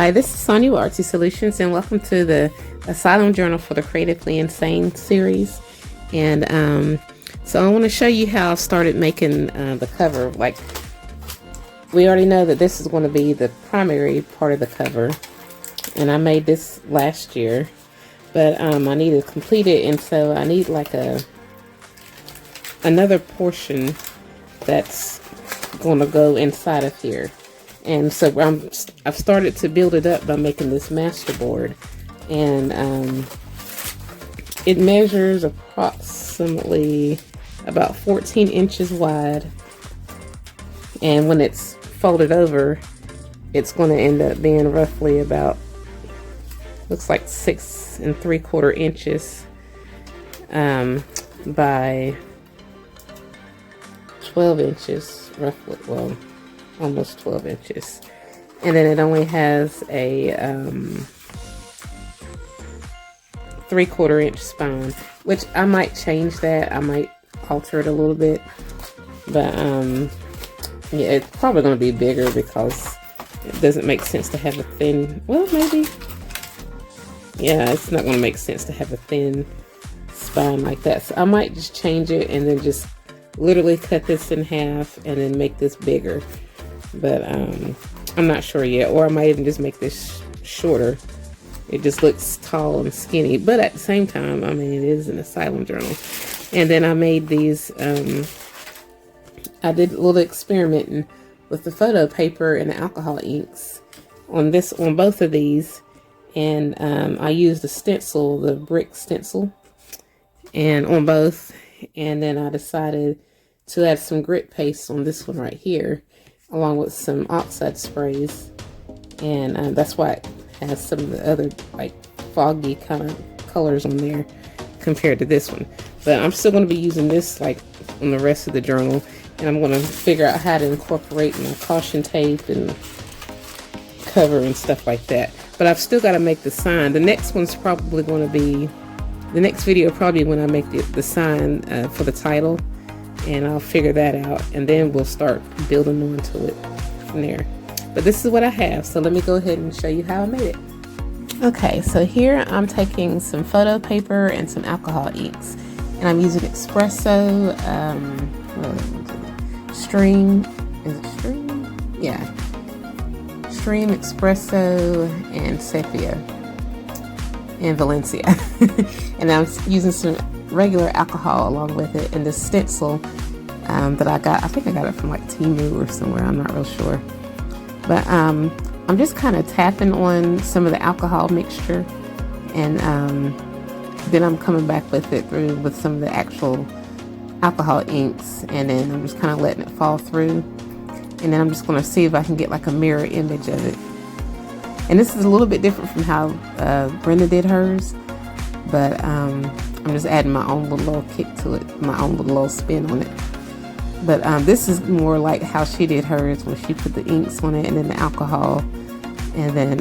Hi, this is Sonia with Artsy Solutions, and welcome to the Asylum Journal for the Creatively Insane series. And so I want to show you how I started making the cover. Like, we already know that this is going to be the primary part of the cover, and I made this last year, but I need to complete it, and so I need like another portion that's going to go inside of here. And so I've started to build it up by making this masterboard, and it measures approximately about 14 inches wide, and when it's folded over, it's going to end up being roughly about, looks like 6 3/4 inches by 12 inches roughly. Well, almost 12 inches, and then it only has a 3/4 inch spine, which I might change that. I might alter it a little bit, but yeah, it's probably going to be bigger because it doesn't make sense to have a thin, well, maybe, yeah, it's not going to make sense to have a thin spine like that. So I might just change it and then just literally cut this in half and then make this bigger. But I'm not sure yet, or I might even just make this shorter. It just looks tall and skinny, but at the same time, I mean, it is an Asylum journal. And then I made these, I did a little experimenting with the photo paper and the alcohol inks on both of these, and I used the stencil, the brick stencil, and on both, and then I decided to add some grit paste on this one right here, along with some oxide sprays, and that's why it has some of the other like foggy kind of colors on there compared to this one. But I'm still going to be using this like on the rest of the journal, and I'm going to figure out how to incorporate my caution tape and cover and stuff like that. But I've still got to make the sign. The next one's probably going to be, the next video probably when I make the sign for the title, and I'll figure that out, and then we'll start building onto it from there. But this is what I have, so let me go ahead and show you how I made it. Okay, so here I'm taking some photo paper and some alcohol inks, and I'm using espresso, stream, is it stream? Yeah, stream, espresso, and sepia, and Valencia. And I'm using some regular alcohol along with it, and the stencil that I got, I think I got it from like Temu or somewhere, I'm not real sure. But I'm just kind of tapping on some of the alcohol mixture, and then I'm coming back with it through with some of the actual alcohol inks, and then I'm just kind of letting it fall through, and then I'm just going to see if I can get like a mirror image of it. And this is a little bit different from how Brenda did hers, but I'm just adding my own little kick to it, my own little spin on it. But this is more like how she did hers, when she put the inks on it and then the alcohol, and then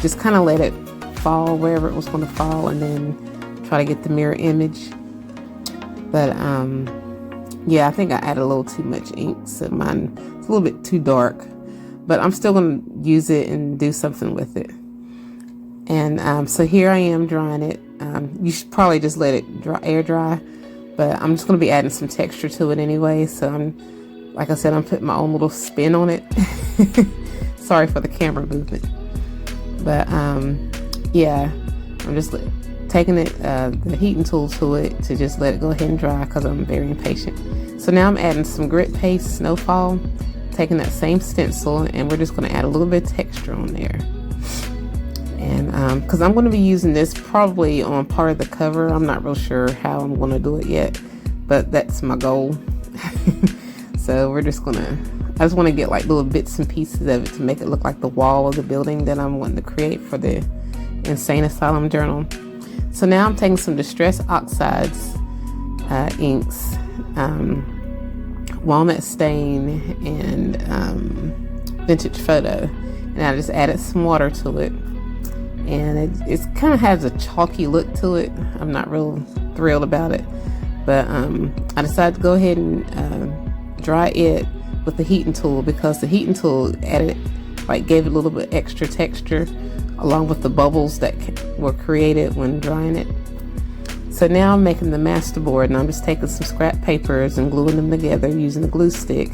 just kind of let it fall wherever it was going to fall, and then try to get the mirror image. But yeah, I think I added a little too much ink, so mine is a little bit too dark. But I'm still going to use it and do something with it. And so here I am drying it. You should probably just let it air dry, but I'm just going to be adding some texture to it anyway. So like I said, I'm putting my own little spin on it. Sorry for the camera movement. But yeah, I'm just taking it, the heating tool to it, to just let it go ahead and dry, because I'm very impatient. So now I'm adding some grit paste, Snowfall, taking that same stencil, and we're just going to add a little bit of texture on there. And because I'm going to be using this probably on part of the cover, I'm not real sure how I'm going to do it yet, but that's my goal. So we're just going to, I just want to get like little bits and pieces of it to make it look like the wall of the building that I'm wanting to create for the Insane Asylum journal. So now I'm taking some Distress Oxides inks, Walnut Stain, and Vintage Photo, and I just added some water to it, and it kind of has a chalky look to it. I'm not real thrilled about it, but I decided to go ahead and dry it with the heating tool, because the heating tool added like gave it a little bit extra texture, along with the bubbles that were created when drying it. So now I'm making the masterboard, and I'm just taking some scrap papers and gluing them together using the glue stick.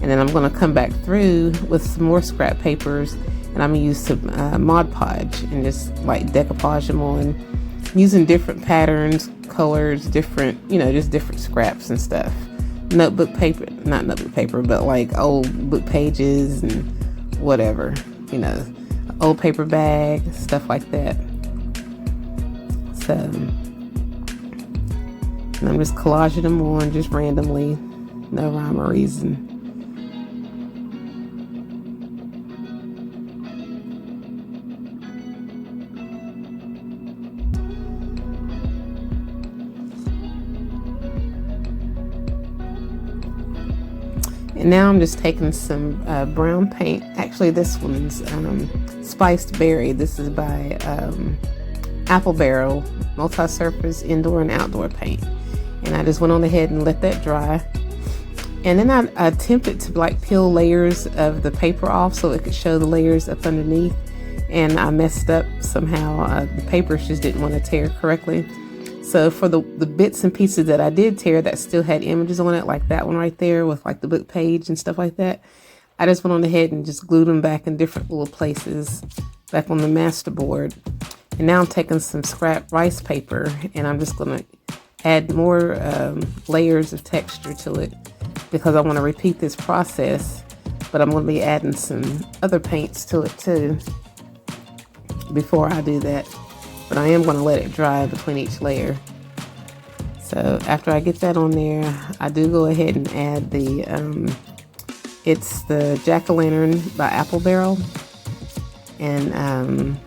And then I'm going to come back through with some more scrap papers, and I'm going to use some Mod Podge and just like decoupage them on, using different patterns, colors, different, you know, just different scraps and stuff. Notebook paper, not notebook paper, but like old book pages and whatever, you know, old paper bag, stuff like that. So, and I'm just collaging them on just randomly, no rhyme or reason. And now I'm just taking some brown paint. Actually, this one's Spiced Berry. This is by Apple Barrel multi-surface indoor and outdoor paint. And I just went on ahead and let that dry. And then I attempted to like peel layers of the paper off so it could show the layers up underneath. And I messed up somehow. The papers just didn't want to tear correctly. So for the bits and pieces that I did tear that still had images on it, like that one right there with like the book page and stuff like that, I just went on ahead and just glued them back in different little places back on the masterboard. And now I'm taking some scrap rice paper, and I'm just going to add more layers of texture to it, because I want to repeat this process, but I'm going to be adding some other paints to it too before I do that. But I am going to let it dry between each layer. So after I get that on there, I do go ahead and add the, it's the Jack-o'-lantern by Apple Barrel. And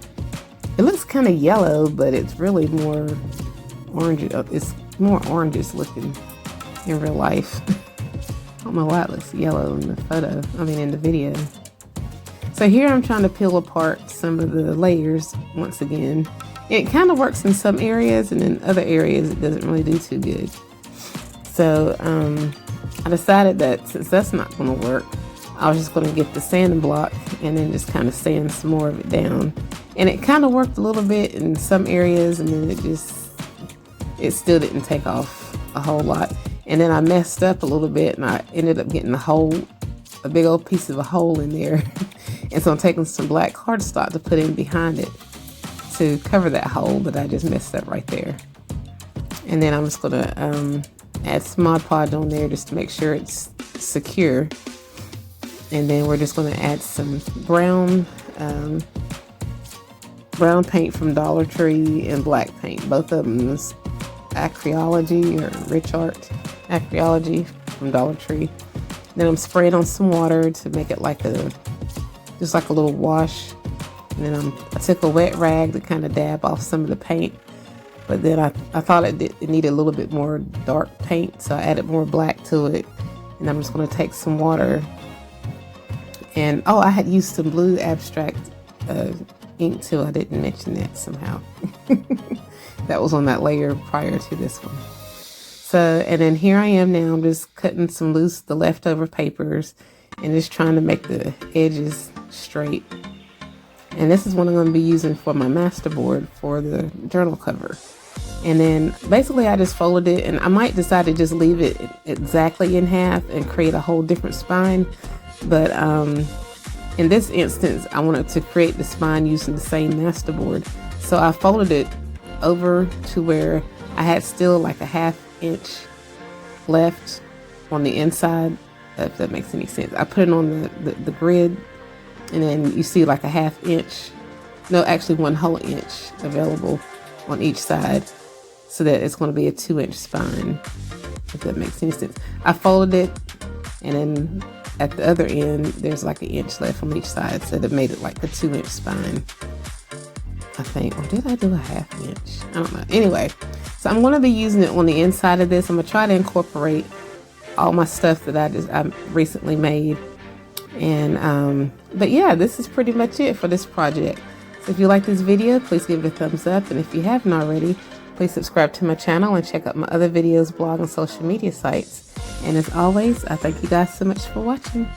it looks kind of yellow, but it's really more orange. It's more oranges looking in real life. I don't know why it looks yellow in the photo, in the video. So here I'm trying to peel apart some of the layers once again. It kind of works in some areas, and in other areas it doesn't really do too good. So I decided that since that's not going to work, I was just going to get the sanding block and then just kind of sand some more of it down. And it kind of worked a little bit in some areas, and then it still didn't take off a whole lot. And then I messed up a little bit, and I ended up getting a big old piece of a hole in there. And so I'm taking some black cardstock to put in behind it to cover that hole that I just messed up right there. And then I'm just going to add some Mod Podge on there just to make sure it's secure. And then we're just going to add some brown paint from Dollar Tree and black paint. Both of them is Cre8tively or Rich Art Cre8tively from Dollar Tree. Then I'm spraying on some water to make it like just like a little wash. And then I took a wet rag to kind of dab off some of the paint, but then I thought it needed a little bit more dark paint, so I added more black to it. And I'm just going to take some water, and I had used some blue abstract ink too. I didn't mention that somehow. That was on that layer prior to this one. So, and then here I am now, I'm just cutting the leftover papers and just trying to make the edges straight. And this is what I'm going to be using for my masterboard for the journal cover. And then basically I just folded it, and I might decide to just leave it exactly in half and create a whole different spine. But in this instance, I wanted to create the spine using the same masterboard. So I folded it over to where I had still like a 1/2 inch left on the inside, if that makes any sense. I put it on the grid, and then you see like a 1/2 inch, no, actually 1 whole inch available on each side, so that it's going to be a 2-inch spine, if that makes any sense. I folded it, and then at the other end there's like 1 inch left on each side, so that made it like a 2-inch spine, I think. Or did I do a 1/2 inch? I don't know. Anyway, so I'm going to be using it on the inside of this. I'm going to try to incorporate all my stuff that I recently made. And but yeah, this is pretty much it for this project. So if you like this video, please give it a thumbs up, and if you haven't already, please subscribe to my channel and check out my other videos, blog, and social media sites. And as always, I thank you guys so much for watching.